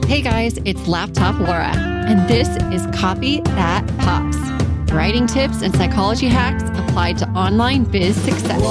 Hey guys, it's Laptop Laura, and this is Copy That Pops. Writing tips and psychology hacks applied to online biz success.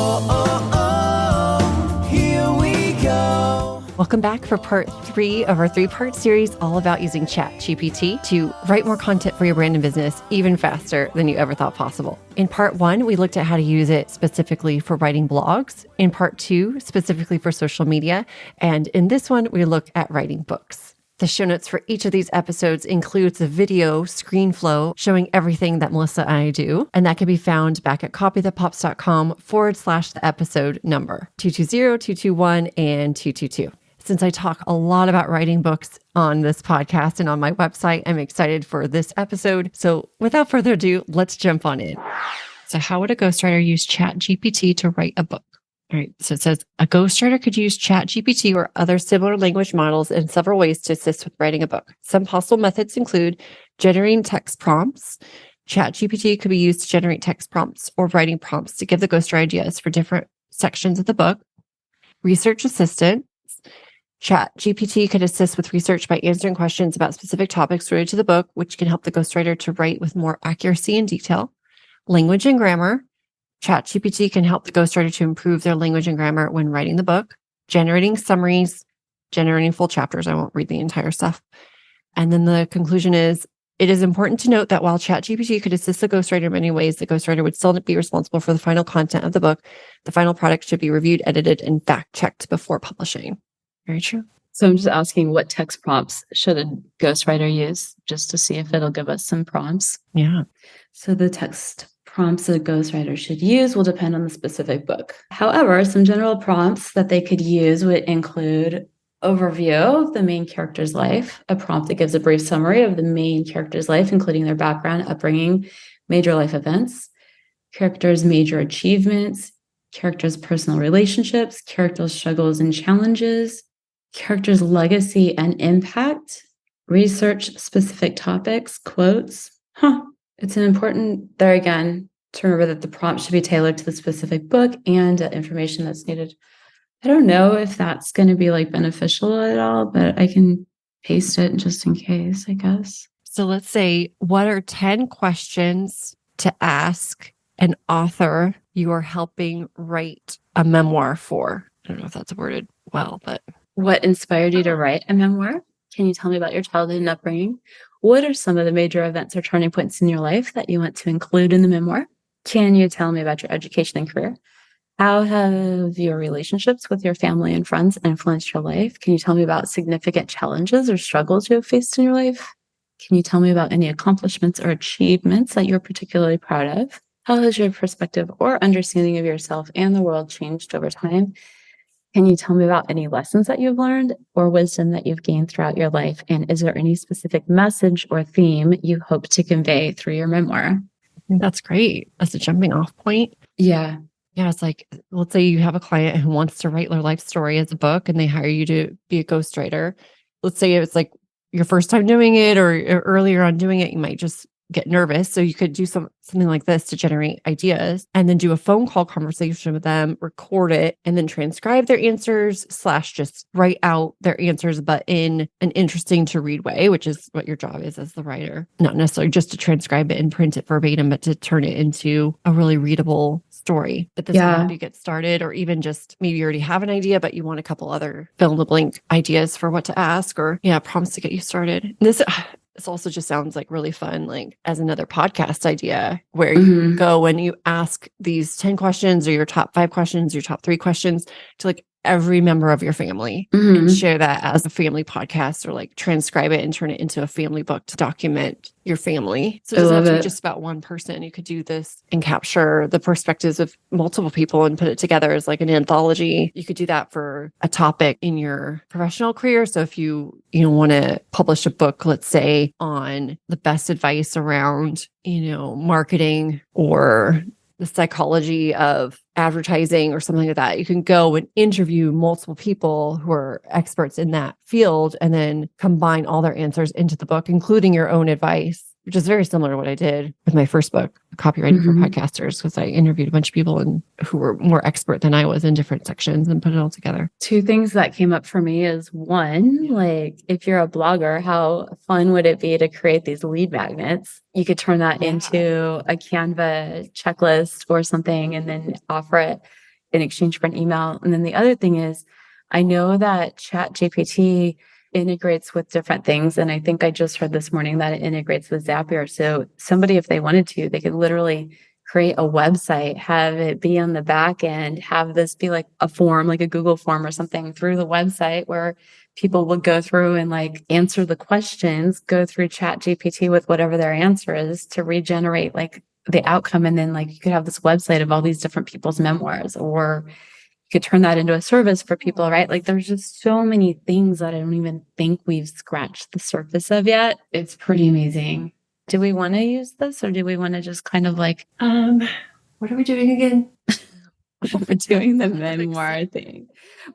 Here we go. Welcome back for part 3 of our 3-part series all about using ChatGPT to write more content for your brand and business even faster than you ever thought possible. In part 1, we looked at how to use it specifically for writing blogs. In part 2, specifically for social media. And in this one, we look at writing books. The show notes for each of these episodes includes a video screen flow showing everything that Melissa and I do. And that can be found back at copythatpops.com/the episode number 220, 221, and 222. Since I talk a lot about writing books on this podcast and on my website, I'm excited for this episode. So without further ado, let's jump on in. So how would a ghostwriter use ChatGPT to write a book? All right. So it says a ghostwriter could use ChatGPT or other similar language models in several ways to assist with writing a book. Some possible methods include generating text prompts. ChatGPT could be used to generate text prompts or writing prompts to give the ghostwriter ideas for different sections of the book. Research assistant. ChatGPT could assist with research by answering questions about specific topics related to the book, which can help the ghostwriter to write with more accuracy and detail. Language and grammar. ChatGPT can help the ghostwriter to improve their language and grammar when writing the book. Generating summaries, generating full chapters. I won't read the entire stuff. And then the conclusion is, it is important to note that while ChatGPT could assist the ghostwriter in many ways, the ghostwriter would still be responsible for the final content of the book. The final product should be reviewed, edited, and fact-checked before publishing. Very true. So I'm just asking, what text prompts should a ghostwriter use, just to see if it'll give us some prompts? Yeah. So the text prompts a ghostwriter should use will depend on the specific book. However, some general prompts that they could use would include overview of the main character's life, a prompt that gives a brief summary of the main character's life, including their background, upbringing, major life events, character's major achievements, character's personal relationships, character's struggles and challenges, character's legacy and impact, research specific topics, quotes. It's important there again to remember that the prompt should be tailored to the specific book and information that's needed. I don't know if that's going to be beneficial at all, but I can paste it just in case, I guess. So let's say, what are 10 questions to ask an author you are helping write a memoir for? I don't know if that's worded well, but... What inspired you to write a memoir? Can you tell me about your childhood and upbringing? What are some of the major events or turning points in your life that you want to include in the memoir? Can you tell me about your education and career? How have your relationships with your family and friends influenced your life? Can you tell me about significant challenges or struggles you have faced in your life? Can you tell me about any accomplishments or achievements that you're particularly proud of? How has your perspective or understanding of yourself and the world changed over time? Can you tell me about any lessons that you've learned or wisdom that you've gained throughout your life? And is there any specific message or theme you hope to convey through your memoir? I think that's great as a jumping off point. Yeah. Yeah, it's like, let's say you have a client who wants to write their life story as a book and they hire you to be a ghostwriter. Let's say it's like your first time doing it or earlier on doing it, you might just get nervous. So you could do something like this to generate ideas and then do a phone call conversation with them, record it, and then transcribe their answers / just write out their answers, but in an interesting to read way, which is what your job is as the writer. Not necessarily just to transcribe it and print it verbatim, but to turn it into a really readable story. But this will help you get started, or even just maybe you already have an idea, but you want a couple other fill in the blank ideas for what to ask, or prompts to get you started. This also just sounds like really fun, like as another podcast idea where you go and you ask these 10 questions or your top 5 questions, your top 3 questions to every member of your family and share that as a family podcast, or transcribe it and turn it into a family book to document your family. So it doesn't have to be just about one person. You could do this and capture the perspectives of multiple people and put it together as an anthology. You could do that for a topic in your professional career. So if you want to publish a book, let's say on the best advice around, marketing or the psychology of advertising or something like that, you can go and interview multiple people who are experts in that field and then combine all their answers into the book, including your own advice, which is very similar to what I did with my first book, Copywriting for Podcasters, because I interviewed a bunch of people who were more expert than I was in different sections and put it all together. Two things that came up for me is one, like if you're a blogger, how fun would it be to create these lead magnets? You could turn that into a Canva checklist or something and then offer it in exchange for an email. And then the other thing is, I know that ChatGPT integrates with different things. And I think I just heard this morning that it integrates with Zapier. So somebody, if they wanted to, they could literally create a website, have it be on the back end, have this be like a form, like a Google form or something through the website where people would go through and like answer the questions, go through ChatGPT with whatever their answer is to regenerate like the outcome. And then like you could have this website of all these different people's memoirs, or you could turn that into a service for people, right? Like there's just so many things that I don't even think we've scratched the surface of yet. It's pretty amazing. Do we want to use this, or do we want to just kind of like, what are we doing again? we're doing the memoir thing,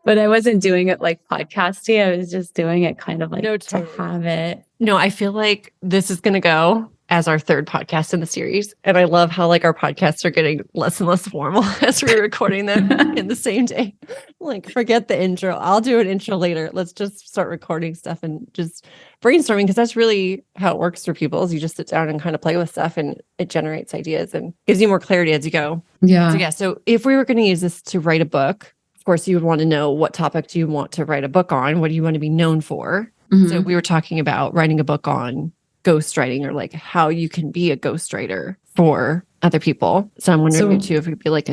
but I wasn't doing it like podcasty. I was just doing it kind of like to have it. No, I feel like this is going to go as our third podcast in the series. And I love how like our podcasts are getting less and less formal as we're recording them in the same day. Like forget the intro. I'll do an intro later. Let's just start recording stuff and just brainstorming, because that's really how it works for people is you just sit down and kind of play with stuff and it generates ideas and gives you more clarity as you go. Yeah. So if we were going to use this to write a book, of course, you would want to know what topic do you want to write a book on? What do you want to be known for? So we were talking about writing a book on ghostwriting, or like how you can be a ghostwriter for other people. So I'm wondering too if we'd be like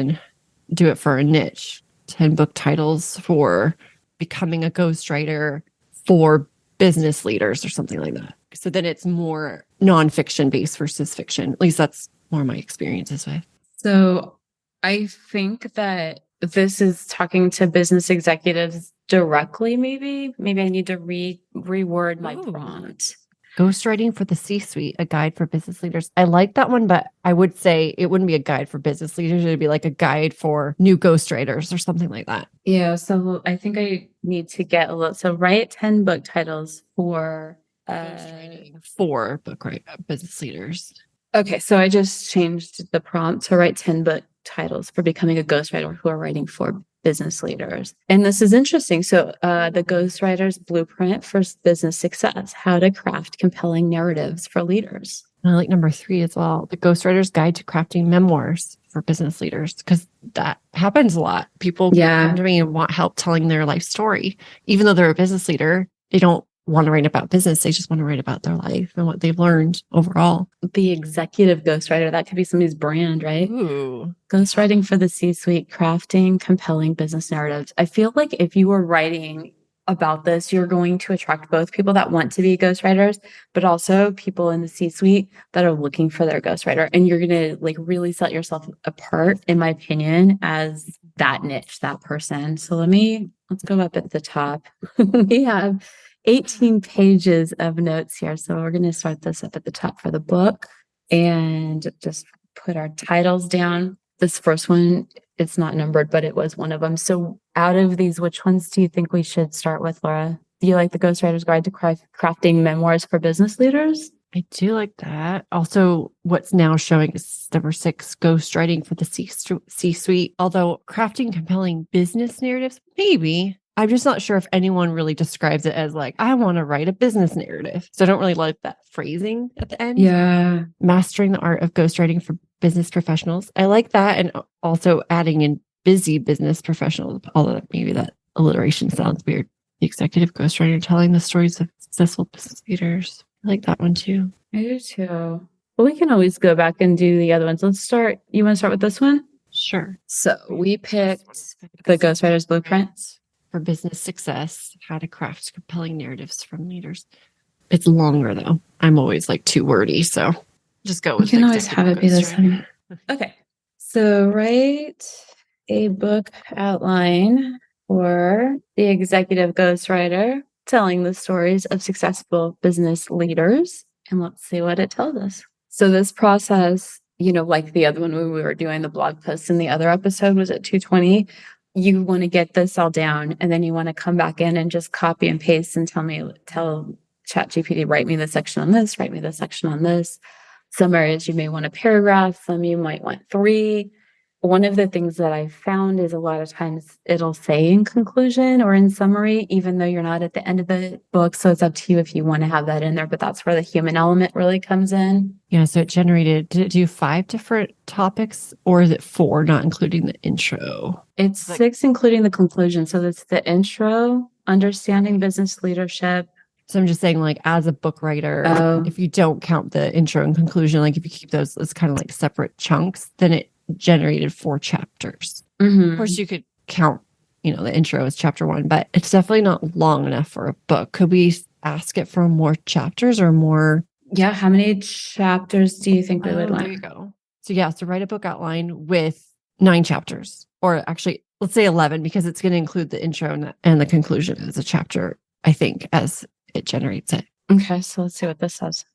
do it for a niche, 10 book titles for becoming a ghostwriter for business leaders or something like that. So then it's more nonfiction based versus fiction. At least that's more my experiences with. So I think that this is talking to business executives directly. Maybe I need to reword my prompt. Ghostwriting for the C-suite, a guide for business leaders. I like that one, but I would say it wouldn't be a guide for business leaders. It'd be like a guide for new ghostwriters or something like that. Yeah. So I think I need to get a little, so write 10 book titles for ghostwriting for business leaders. Okay. So I just changed the prompt to write 10 book titles for becoming a ghostwriter who are writing for business leaders. And this is interesting. So the Ghostwriter's Blueprint for Business Success, how to craft compelling narratives for leaders. I like number 3 as well. The Ghostwriter's Guide to Crafting Memoirs for Business Leaders, because that happens a lot. People come to me and want help telling their life story. Even though they're a business leader, they don't want to write about business. They just want to write about their life and what they've learned overall. The executive ghostwriter, that could be somebody's brand, right? Ooh. Ghostwriting for the C-suite, crafting compelling business narratives. I feel like if you were writing about this, you're going to attract both people that want to be ghostwriters, but also people in the C-suite that are looking for their ghostwriter. And you're going to like really set yourself apart, in my opinion, as that niche, that person. So let's go up at the top. We have 18 pages of notes here. So we're going to start this up at the top for the book and just put our titles down. This first one, it's not numbered, but it was one of them. So out of these, which ones do you think we should start with, Laura? Do you like the Ghostwriter's Guide to Crafting Memoirs for Business Leaders? I do like that. Also, what's now showing is number 6, ghostwriting for the C-suite. Although crafting compelling business narratives, maybe. I'm just not sure if anyone really describes it as like, I want to write a business narrative. So I don't really like that phrasing at the end. Yeah. Mastering the art of ghostwriting for business professionals. I like that. And also adding in busy business professionals, although maybe that alliteration sounds weird. The executive ghostwriter telling the stories of successful business leaders. I like that one too. I do too. Well, we can always go back and do the other ones. Let's start. You want to start with this one? Sure. So we picked the Ghostwriter's Blueprint for business success, how to craft compelling narratives from leaders. It's longer though. I'm always like too wordy, so just go with. You can always have it be the same. Okay, so write a book outline for the executive ghostwriter telling the stories of successful business leaders, and let's see what it tells us. So this process, like the other one when we were doing the blog post in the other episode was at 220. You want to get this all down, and then you want to come back in and just copy and paste and tell ChatGPT, write me the section on this, write me the section on this. Some areas you may want a paragraph, some you might want 3. One of the things that I've found is a lot of times it'll say in conclusion or in summary, even though you're not at the end of the book. So it's up to you if you want to have that in there, but that's where the human element really comes in. Yeah. So it generated, did it do 5 different topics or is it 4, not including the intro? It's 6, including the conclusion. So it's the intro, understanding business leadership. So I'm just saying, like, as a book writer, if you don't count the intro and conclusion, like if you keep those as kind of like separate chunks, then it generated 4 chapters. Mm-hmm. Of course, you could count, the intro as chapter 1, but it's definitely not long enough for a book. Could we ask it for more chapters or more? Yeah. How many chapters do you think we would There like? you go. So yeah, so write a book outline with 9 chapters, or actually, let's say 11, because it's going to include the intro and the conclusion as a chapter, I think, as it generates it. Okay, so let's see what this says.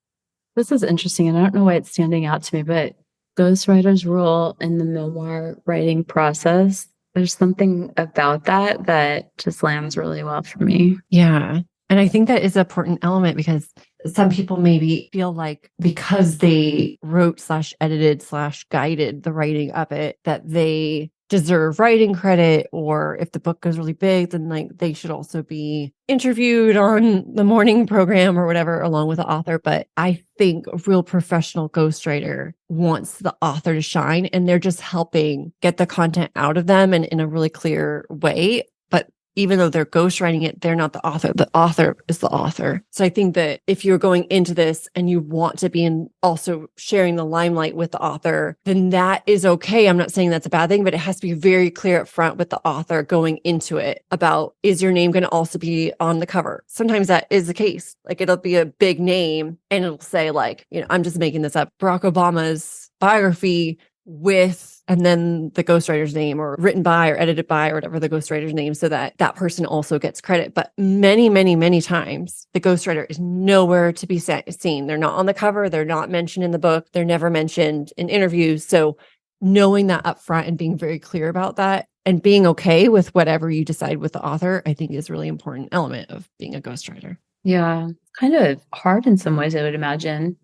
This is interesting, and I don't know why it's standing out to me, but ghostwriter's role in the memoir writing process. There's something about that just lands really well for me. Yeah. And I think that is an important element because some people maybe feel like because they wrote / edited / guided the writing of it, that they deserve writing credit, or if the book goes really big, then like they should also be interviewed on the morning program or whatever along with the author. But I think a real professional ghostwriter wants the author to shine, and they're just helping get the content out of them and in a really clear way. But even though they're ghostwriting it, they're not the author. The author is the author. So I think that if you're going into this and you want to be in also sharing the limelight with the author, then that is okay. I'm not saying that's a bad thing, but it has to be very clear up front with the author going into it about, is your name going to also be on the cover? Sometimes that is the case. Like it'll be a big name and it'll say like, I'm just making this up, Barack Obama's biography with, and then the ghostwriter's name, or written by or edited by or whatever the ghostwriter's name, so that that person also gets credit. But many, many, many times the ghostwriter is nowhere to be seen. They're not on the cover. They're not mentioned in the book. They're never mentioned in interviews. So knowing that up front and being very clear about that and being okay with whatever you decide with the author, I think is a really important element of being a ghostwriter. Yeah, kind of hard in some ways, I would imagine.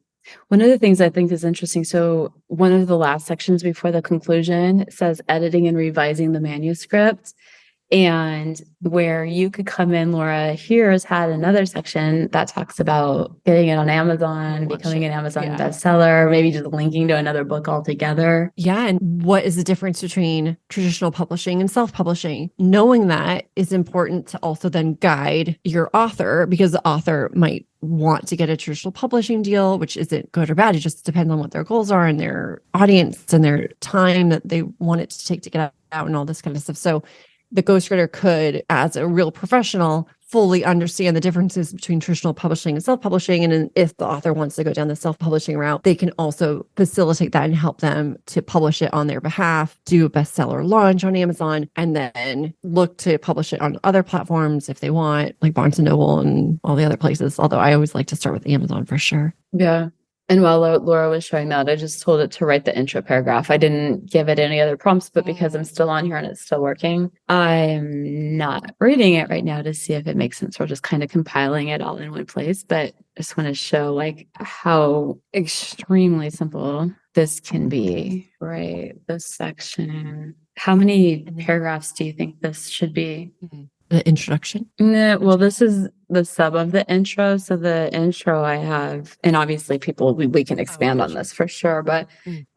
One of the things I think is interesting, so one of the last sections before the conclusion says editing and revising the manuscript. And where you could come in, Laura, here's had another section that talks about getting it on Amazon, becoming an Amazon bestseller, maybe just linking to another book altogether. Yeah. And what is the difference between traditional publishing and self-publishing? Knowing that is important to also then guide your author, because the author might want to get a traditional publishing deal, which isn't good or bad. It just depends on what their goals are and their audience and their time that they want it to take to get out and all this kind of stuff. So the ghostwriter could, as a real professional, fully understand the differences between traditional publishing and self-publishing. And if the author wants to go down the self-publishing route, they can also facilitate that and help them to publish it on their behalf, do a bestseller launch on Amazon, and then look to publish it on other platforms if they want, like Barnes & Noble and all the other places. Although I always like to start with Amazon for sure. Yeah. And while Laura was showing that, I just told it to write the intro paragraph. I didn't give it any other prompts, but because I'm still on here and it's still working, I'm not reading it right now to see if it makes sense. We're just kind of compiling it all in one place. But I just want to show like how extremely simple this can be, right? This section. How many paragraphs do you think this should be? The introduction? No, well, this is the sub of the intro. So the intro I have, and obviously we can expand on this for sure, but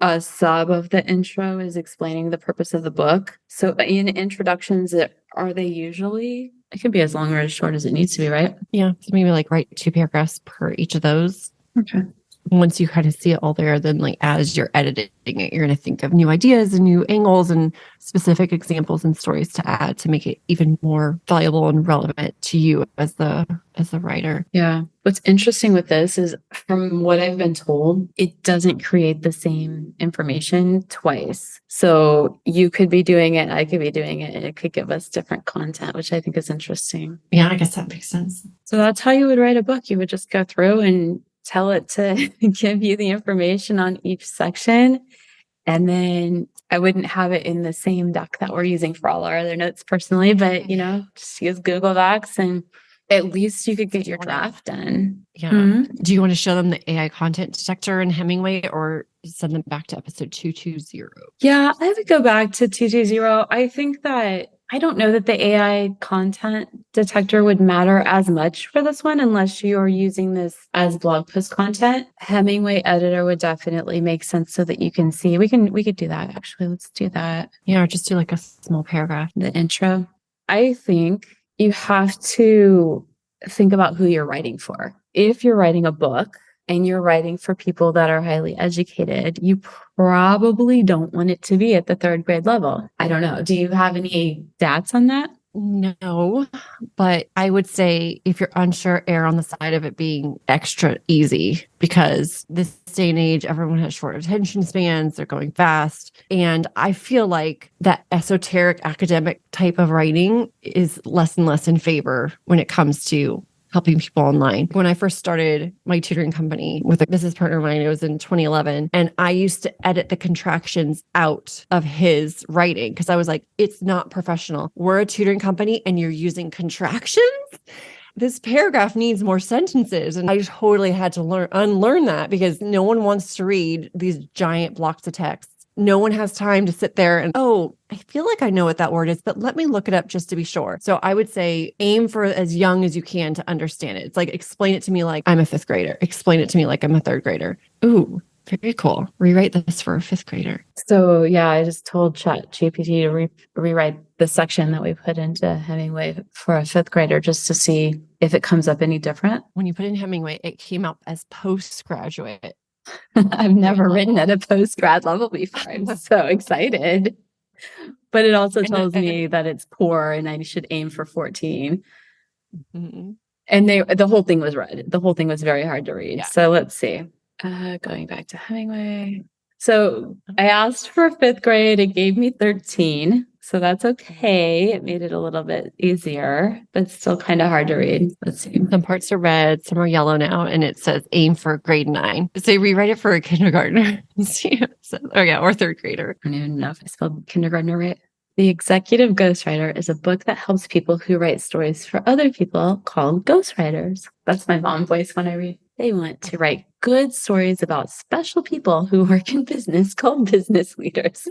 a sub of the intro is explaining the purpose of the book. So in introductions, are they usually, it can be as long or as short as it needs to be, right? Yeah. So maybe like write 2 paragraphs per each of those. Okay. Once you kind of see it all there, then like as you're editing it, you're going to think of new ideas and new angles and specific examples and stories to add to make it even more valuable and relevant to you as the writer. Yeah. What's interesting with this is, from what I've been told, it doesn't create the same information twice. So you could be doing it, I could be doing it, and it could give us different content, which I think is interesting. Yeah, I guess that makes sense. So that's how you would write a book. You would just go through and tell it to give you the information on each section. And then I wouldn't have it in the same doc that we're using for all our other notes personally, but just use Google Docs and at least you could get your draft done. Yeah. Mhm. Do you want to show them the AI content detector in Hemingway or send them back to episode 220? Yeah, I would go back to 220. I think that I don't know that the AI content detector would matter as much for this one unless you're using this as blog post content. Hemingway editor would definitely make sense so that you can see. We could do that actually. Let's do that. Yeah, or just do like a small paragraph. The intro. I think you have to think about who you're writing for. If you're writing a book and you're writing for people that are highly educated, you probably don't want it to be at the third grade level. I don't know. Do you have any stats on that? No, but I would say if you're unsure, err on the side of it being extra easy because this day and age, everyone has short attention spans, they're going fast. And I feel like that esoteric academic type of writing is less and less in favor when it comes to helping people online. When I first started my tutoring company with a business partner of mine, it was in 2011. And I used to edit the contractions out of his writing because I was like, it's not professional. We're a tutoring company and you're using contractions. This paragraph needs more sentences. And I totally had to unlearn that because no one wants to read these giant blocks of text. No one has time to sit there and, oh, I feel like I know what that word is, but let me look it up just to be sure. So I would say aim for as young as you can to understand it. It's like, explain it to me like I'm a fifth grader. Explain it to me like I'm a third grader. Ooh, very cool. Rewrite this for a fifth grader. So yeah, I just told ChatGPT to rewrite the section that we put into Hemingway for a fifth grader just to see if it comes up any different. When you put in Hemingway, it came up as postgraduate. I've never written at a post-grad level before. I'm so excited. But it also tells me that it's poor and I should aim for 14. Mm-hmm. And the whole thing was read. The whole thing was very hard to read. Yeah. So let's see. Going back to Hemingway. So I asked for fifth grade. It gave me 13. So that's okay. It made it a little bit easier, but still kind of hard to read. Let's see. Some parts are red, some are yellow now, and it says aim for grade 9. So rewrite it for a kindergartner. Or third grader. I don't even know if I spelled kindergartner right. The Executive Ghostwriter is a book that helps people who write stories for other people called ghostwriters. That's my mom voice when I read. They want to write good stories about special people who work in business called business leaders.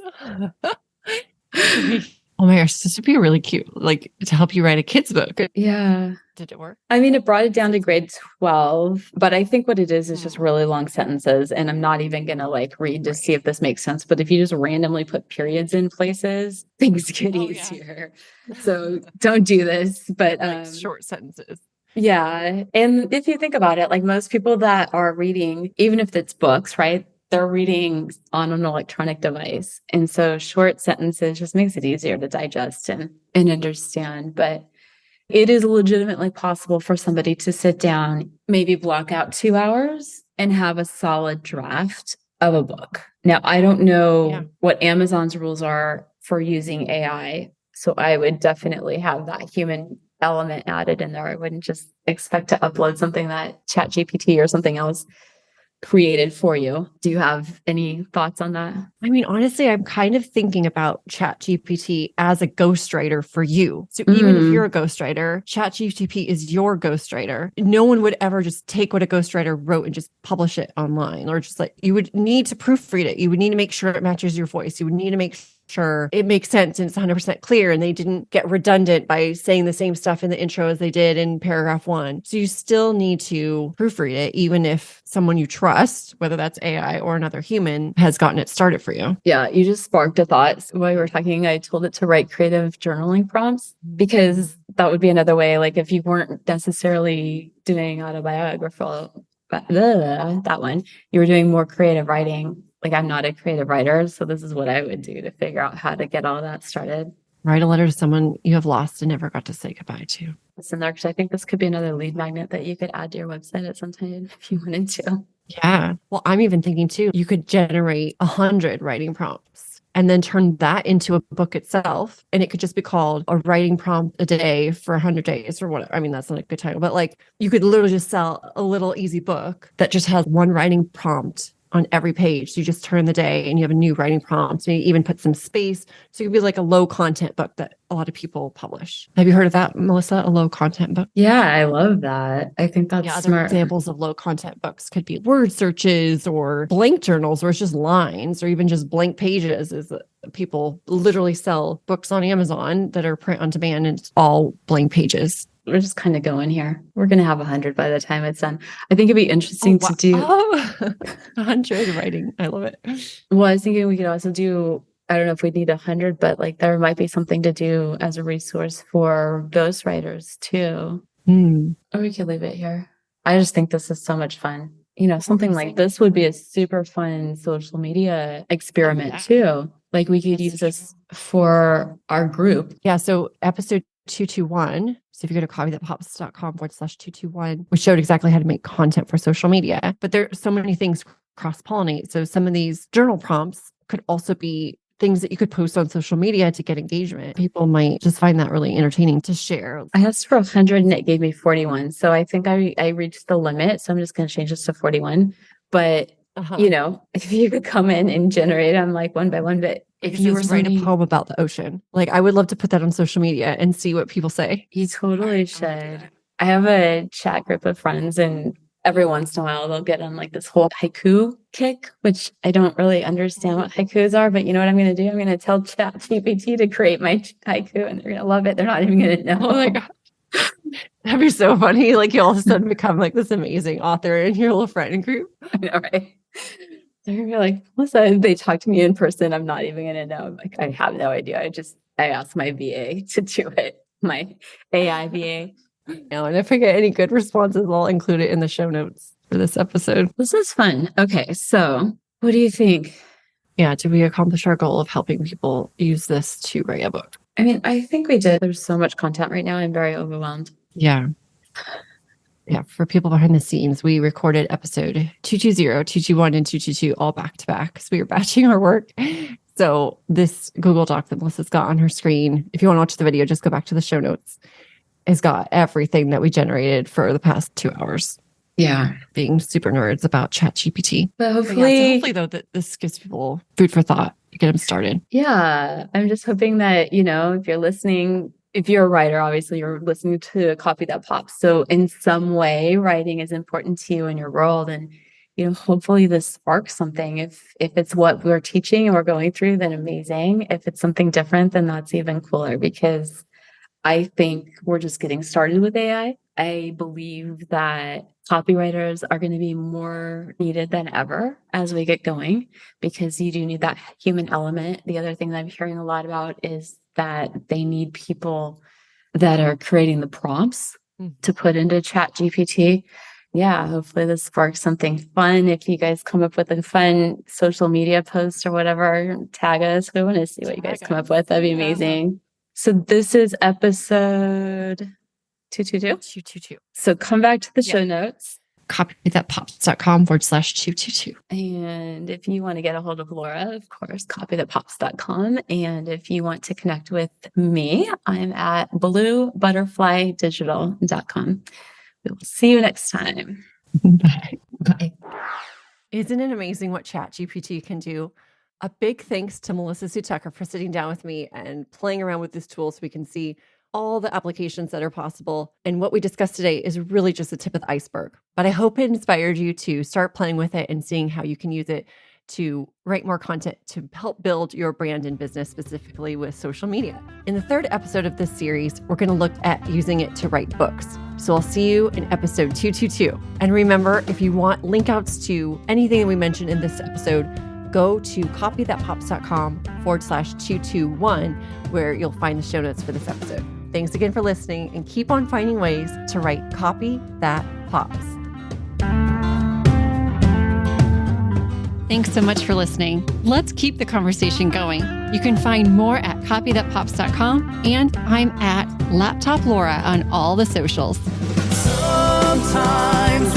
Oh my gosh, this would be really cute. Like to help you write a kid's book. Yeah. Did it work? I mean, it brought it down to grade 12, but I think what it is just really long sentences. And I'm not even going to like read to see if this makes sense. But if you just randomly put periods in places, things get easier. Yeah. So don't do this, but like short sentences. Yeah. And if you think about it, like most people that are reading, even if it's books, right? They're reading on an electronic device. And so short sentences just makes it easier to digest and understand. But it is legitimately possible for somebody to sit down, maybe block out 2 hours and have a solid draft of a book. Now, I don't know what Amazon's rules are for using AI. So I would definitely have that human element added in there. I wouldn't just expect to upload something that ChatGPT or something else created for you. Do you have any thoughts on that? I mean, honestly, I'm kind of thinking about ChatGPT as a ghostwriter for you. So even if you're a ghostwriter, ChatGPT is your ghostwriter. No one would ever just take what a ghostwriter wrote and just publish it online, or just like, you would need to proofread it. You would need to make sure it matches your voice. You would need to make sure it makes sense and it's 100% clear and they didn't get redundant by saying the same stuff in the intro as they did in paragraph 1. So you still need to proofread it, even if someone you trust, whether that's AI or another human, has gotten it started for you. Yeah, you just sparked a thought. While we were talking, I told it to write creative journaling prompts because that would be another way. Like if you weren't necessarily doing autobiographical, that one, you were doing more creative writing. Like I'm not a creative writer, so this is what I would do to figure out how to get all that started. Write a letter to someone you have lost and never got to say goodbye to. It's in there because I think this could be another lead magnet that you could add to your website at some time if you wanted to. Yeah. Well, I'm even thinking too, you could generate 100 writing prompts and then turn that into a book itself. And it could just be called a writing prompt a day for 100 days or whatever. I mean, that's not a good title, but like you could literally just sell a little easy book that just has one writing prompt on every page. So you just turn the day and you have a new writing prompt. Maybe even put some space. So it could be like a low content book that a lot of people publish. Have you heard of that, Melissa? A low content book? Yeah, I love that. I think that's Other smart. examples of low content books could be word searches or blank journals where it's just lines or even just blank pages. Is people literally sell books on Amazon that are print on demand and it's all blank pages. We're just kind of going here. We're going to have 100 by the time it's done. I think it'd be interesting to do. 100 writing. I love it. Well, I was thinking we could also do, I don't know if we need 100, but like there might be something to do as a resource for ghostwriters too. Or we could leave it here. I just think this is so much fun. You know, something like this would be a super fun social media experiment too. Like we could use this for our group. Yeah. So episode 221. So if you go to copythatpops.com/221, we showed exactly how to make content for social media. But there are so many things cross-pollinate. So some of these journal prompts could also be things that you could post on social media to get engagement. People might just find that really entertaining to share. I asked for 100 and it gave me 41. So I think I reached the limit. So I'm just going to change this to 41. But, you know, if you could come in and generate them like one by one, but if you were write a poem about the ocean, like I would love to put that on social media and see what people say. You totally should. I have a chat group of friends and every once in a while they'll get on like this whole haiku kick, which I don't really understand what haikus are, but you know what I'm going to do? I'm going to tell ChatGPT to create my haiku and they're going to love it. They're not even going to know. Oh my God. That'd be so funny. Like you all of a sudden become like this amazing author in your little friend group. I know, right? They're gonna be like, listen, they talk to me in person. I'm not even going to know. I'm like, I have no idea. I asked my VA to do it. My AI VA. And if I get any good responses, I'll include it in the show notes for this episode. This is fun. Okay. So what do you think? Yeah. Did we accomplish our goal of helping people use this to write a book? I mean, I think we did. There's so much content right now. I'm very overwhelmed. Yeah. Yeah. For people behind the scenes, we recorded episode 220, 221, and 222 all back to back because we were batching our work. So this Google Doc that Melissa's got on her screen, if you want to watch the video, just go back to the show notes. Has got everything that we generated for the past 2 hours. Yeah. Being super nerds about ChatGPT. But hopefully, though, that this gives people food for thought to get them started. Yeah. I'm just hoping that, you know, if you're listening, if you're a writer, obviously you're listening to Copy That Pops. So in some way, writing is important to you in your world. And, you know, hopefully this sparks something. If it's what we're teaching and we're going through, then amazing. If it's something different, then that's even cooler because I think we're just getting started with AI. I believe that copywriters are going to be more needed than ever as we get going because you do need that human element. The other thing that I'm hearing a lot about is that they need people that are creating the prompts to put into ChatGPT. Yeah, hopefully this sparks something fun. If you guys come up with a fun social media post or whatever, tag us. We want to see what you guys come up with. That'd be amazing. So this is episode 222? 222. So come back to the show notes. copythatpops.com/222. And if you want to get a hold of Laura, of course, copythatpops.com. And if you want to connect with me, I'm at bluebutterflydigital.com. We will see you next time. Bye. Bye. Isn't it amazing what ChatGPT can do? A big thanks to Melissa Sue Tucker for sitting down with me and playing around with this tool so we can see all the applications that are possible. And what we discussed today is really just the tip of the iceberg. But I hope it inspired you to start playing with it and seeing how you can use it to write more content to help build your brand and business, specifically with social media. In the third episode of this series, we're going to look at using it to write books. So I'll see you in episode 222. And remember, if you want link outs to anything that we mentioned in this episode, go to copythatpops.com/221, where you'll find the show notes for this episode. Thanks again for listening and keep on finding ways to write Copy That Pops. Thanks so much for listening. Let's keep the conversation going. You can find more at copythatpops.com, and I'm at Laptop Laura on all the socials. Sometimes